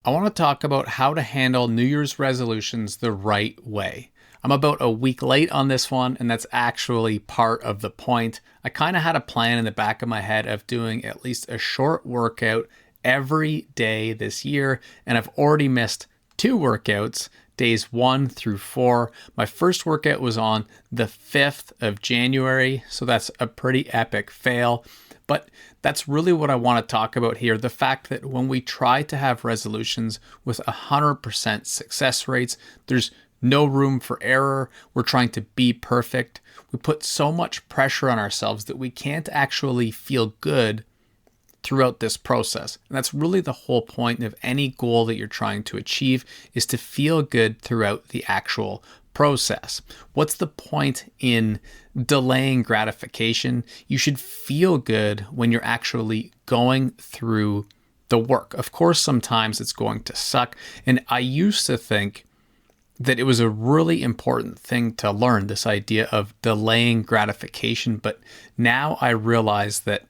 I want to talk about how to handle New Year's resolutions the right way. I'm about a week late on this one, and that's actually part of the point. I kind of had a plan in the back of my head of doing at least a short workout every day this year, and I've already missed 2 workouts, days 1 through 4. My first workout was on the 5th of January, so that's a pretty epic fail. But that's really what I want to talk about here. The fact that when we try to have resolutions with 100% success rates, there's no room for error. We're trying to be perfect. We put so much pressure on ourselves that we can't actually feel good throughout this process. And that's really the whole point of any goal that you're trying to achieve, is to feel good throughout the actual process. What's the point in delaying gratification? You should feel good when you're actually going through the work. Of course, sometimes it's going to suck. And I used to think that it was a really important thing to learn, this idea of delaying gratification. But now I realize that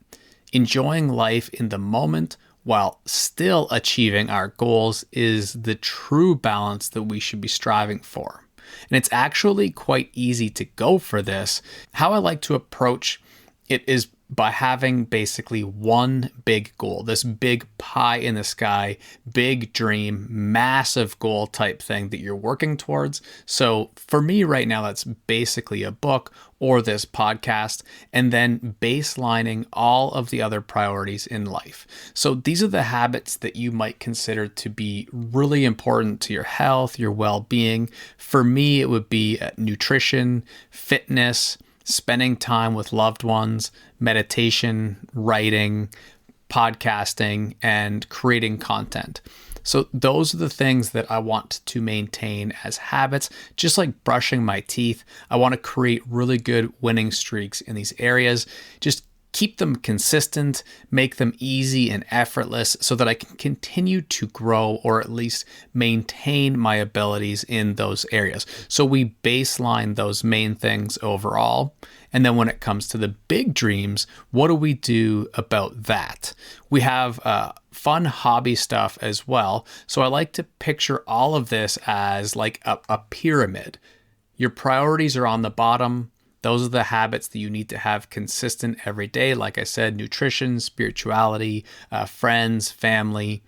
enjoying life in the moment while still achieving our goals is the true balance that we should be striving for. And it's actually quite easy to go for this. How I like to approach it is by having basically one big goal, this big pie in the sky, big dream, massive goal type thing that you're working towards. So for me right now, that's basically a book or this podcast, and then baselining all of the other priorities in life. So these are the habits that you might consider to be really important to your health, your well-being. For me, it would be nutrition, fitness, spending time with loved ones, meditation, writing, podcasting, and creating content. So those are the things that I want to maintain as habits. Just like brushing my teeth, I want to create really good winning streaks in these areas. Just keep them consistent, make them easy and effortless so that I can continue to grow or at least maintain my abilities in those areas. So we baseline those main things overall. And then when it comes to the big dreams, what do we do about that? We have fun hobby stuff as well. So I like to picture all of this as like a pyramid. Your priorities are on the bottom. Those are the habits that you need to have consistent every day. Like I said, nutrition, spirituality, friends, family.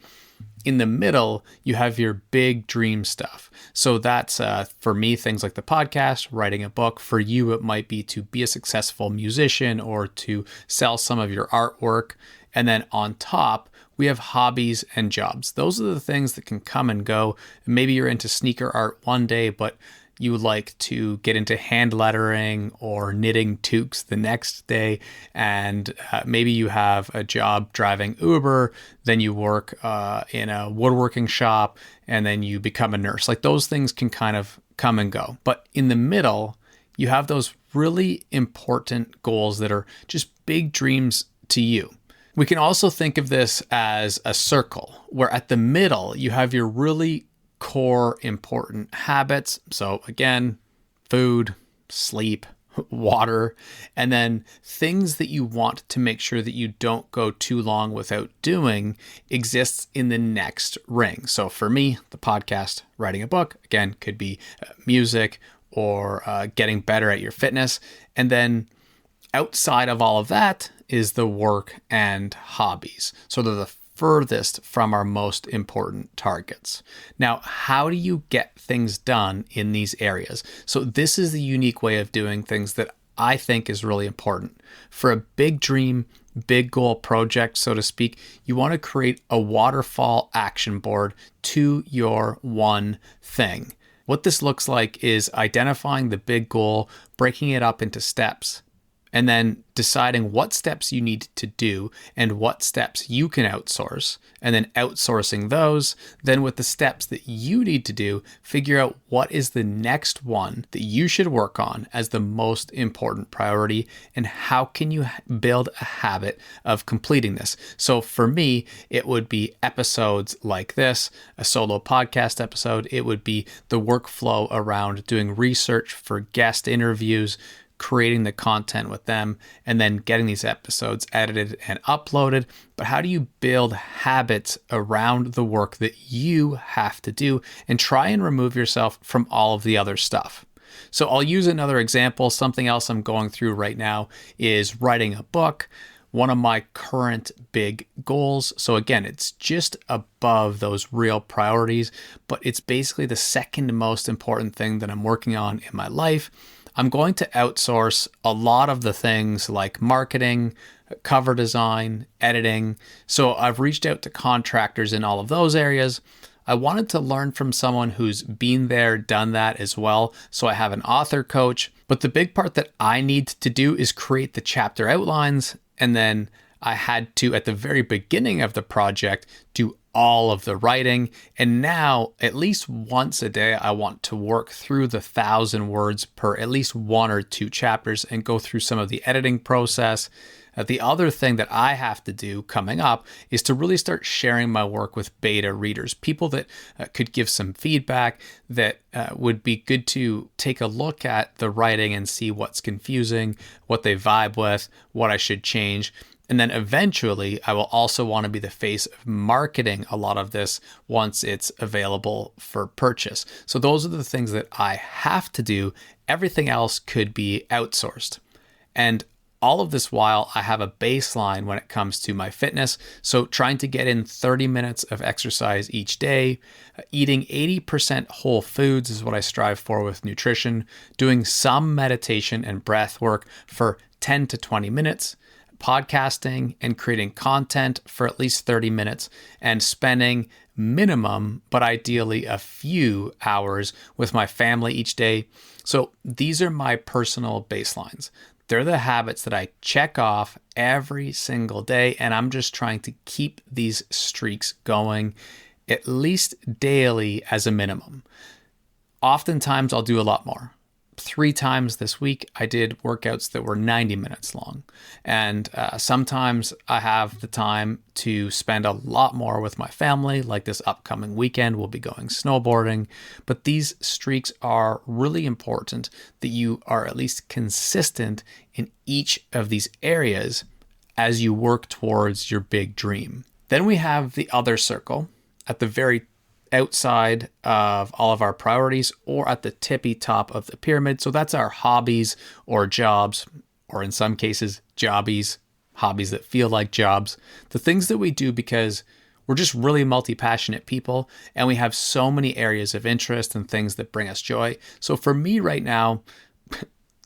In the middle, you have your big dream stuff. So that's, for me, things like the podcast, writing a book. For you, it might be to be a successful musician or to sell some of your artwork. And then on top, we have hobbies and jobs. Those are the things that can come and go. Maybe you're into sneaker art one day, but you would like to get into hand lettering or knitting toques the next day, and maybe you have a job driving Uber, then you work in a woodworking shop, and then you become a nurse. Like those things can kind of come and go. But in the middle, you have those really important goals that are just big dreams to you. We can also think of this as a circle, where at the middle, you have your really core important habits. So again, food, sleep, water, and then things that you want to make sure that you don't go too long without doing exists in the next ring. So for me, the podcast, writing a book, again, could be music or getting better at your fitness. And then outside of all of that is the work and hobbies. So they're the furthest from our most important targets. Now, how do you get things done in these areas? So this is the unique way of doing things that I think is really important. For a big dream, big goal project, so to speak, you want to create a waterfall action board to your one thing. What this looks like is identifying the big goal, breaking it up into steps, and then deciding what steps you need to do and what steps you can outsource, and then outsourcing those. Then with the steps that you need to do, figure out what is the next one that you should work on as the most important priority, and how can you build a habit of completing this. So for me, it would be episodes like this, a solo podcast episode. It would be the workflow around doing research for guest interviews, creating the content with them and then getting these episodes edited and uploaded, but how do you build habits around the work that you have to do and try and remove yourself from all of the other stuff? So I'll use another example. Something else I'm going through right now is writing a book, one of my current big goals. So again, it's just above those real priorities, but it's basically the second most important thing that I'm working on in my life. I'm going to outsource a lot of the things like marketing, cover design, editing. So I've reached out to contractors in all of those areas. I wanted to learn from someone who's been there, done that as well. So I have an author coach, but the big part that I need to do is create the chapter outlines. And then I had to, at the very beginning of the project, do all of the writing. And now, at least once a day, I want to work through the 1,000 words per at least one or two chapters and go through some of the editing process. The other thing that I have to do coming up is to really start sharing my work with beta readers, people that could give some feedback, that would be good to take a look at the writing and see what's confusing, what they vibe with, what I should change. And then eventually, I will also want to be the face of marketing a lot of this once it's available for purchase. So those are the things that I have to do. Everything else could be outsourced. And all of this while I have a baseline when it comes to my fitness. So trying to get in 30 minutes of exercise each day, eating 80% whole foods is what I strive for with nutrition, doing some meditation and breath work for 10 to 20 minutes, podcasting and creating content for at least 30 minutes, and spending minimum, but ideally a few hours with my family each day. So these are my personal baselines. They're the habits that I check off every single day, and I'm just trying to keep these streaks going at least daily as a minimum. Oftentimes, I'll do a lot more. 3 times this week, I did workouts that were 90 minutes long. And sometimes I have the time to spend a lot more with my family, like this upcoming weekend, we'll be going snowboarding. But these streaks are really important that you are at least consistent in each of these areas as you work towards your big dream. Then we have the other circle at the very outside of all of our priorities, or at the tippy top of the pyramid. So that's our hobbies or jobs, or in some cases, jobbies, hobbies that feel like jobs. The things that we do because we're just really multi-passionate people and we have so many areas of interest and things that bring us joy. So for me right now,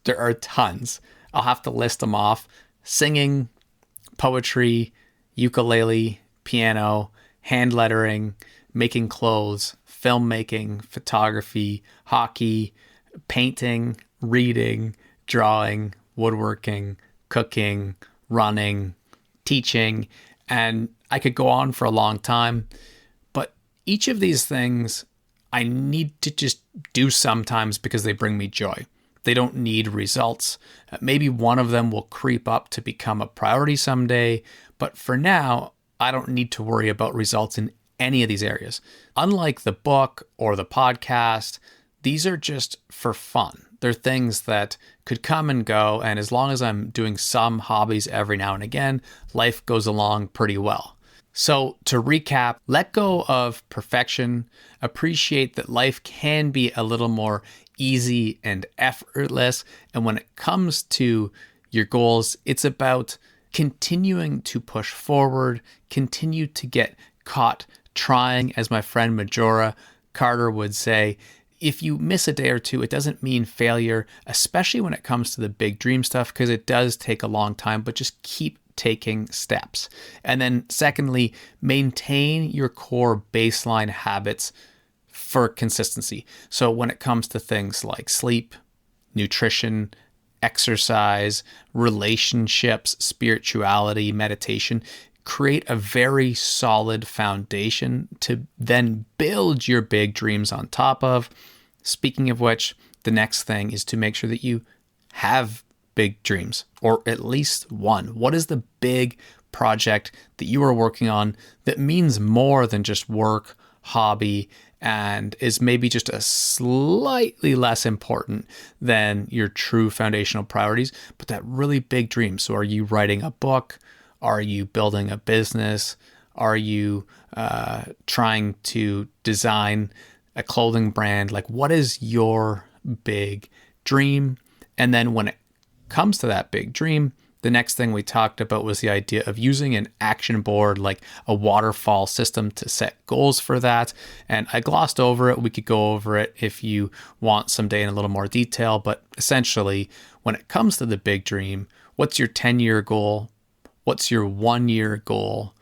there are tons. I'll have to list them off. Singing, poetry, ukulele, piano, hand lettering, making clothes, filmmaking, photography, hockey, painting, reading, drawing, woodworking, cooking, running, teaching, and I could go on for a long time. But each of these things I need to just do sometimes because they bring me joy. They don't need results. Maybe one of them will creep up to become a priority someday, but for now, I don't need to worry about results in any of these areas. Unlike the book or the podcast, these are just for fun. They're things that could come and go, and as long as I'm doing some hobbies every now and again, life goes along pretty well. So to recap, let go of perfection, appreciate that life can be a little more easy and effortless, and when it comes to your goals, it's about continuing to push forward, continue to get caught trying, as my friend Majora Carter would say. If you miss a day or two, it doesn't mean failure, especially when it comes to the big dream stuff, because it does take a long time, but just keep taking steps. And then secondly, maintain your core baseline habits for consistency. So when it comes to things like sleep, nutrition, exercise, relationships, spirituality, meditation, create a very solid foundation to then build your big dreams on top of. Speaking of which, the next thing is to make sure that you have big dreams, or at least one. What is the big project that you are working on that means more than just work, hobby and is maybe just a slightly less important than your true foundational priorities, but that really big dream. So are you writing a book? Are you building a business? Are you trying to design a clothing brand? Like, what is your big dream? And then when it comes to that big dream, the next thing we talked about was the idea of using an action board, like a waterfall system, to set goals for that. And I glossed over it. We could go over it if you want someday in a little more detail. But essentially, when it comes to the big dream, what's your 10-year goal? What's your 1-year goal?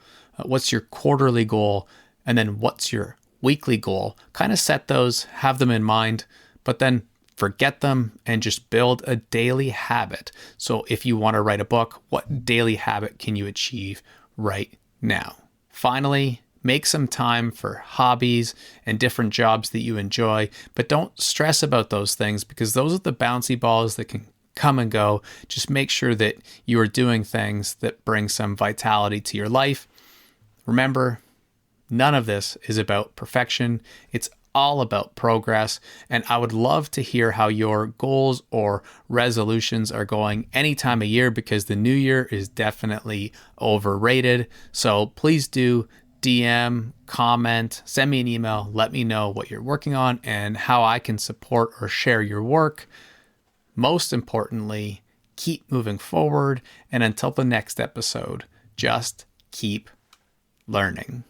What's your quarterly goal? And then what's your weekly goal? Kind of set those, have them in mind, but then forget them and just build a daily habit. So if you want to write a book, what daily habit can you achieve right now? Finally, make some time for hobbies and different jobs that you enjoy, but don't stress about those things because those are the bouncy balls that can come and go. Just make sure that you are doing things that bring some vitality to your life. Remember, none of this is about perfection. It's all about progress. And I would love to hear how your goals or resolutions are going any time of year, because the new year is definitely overrated. So please do DM, comment, send me an email, let me know what you're working on and how I can support or share your work. Most importantly, keep moving forward. And until the next episode, just keep learning.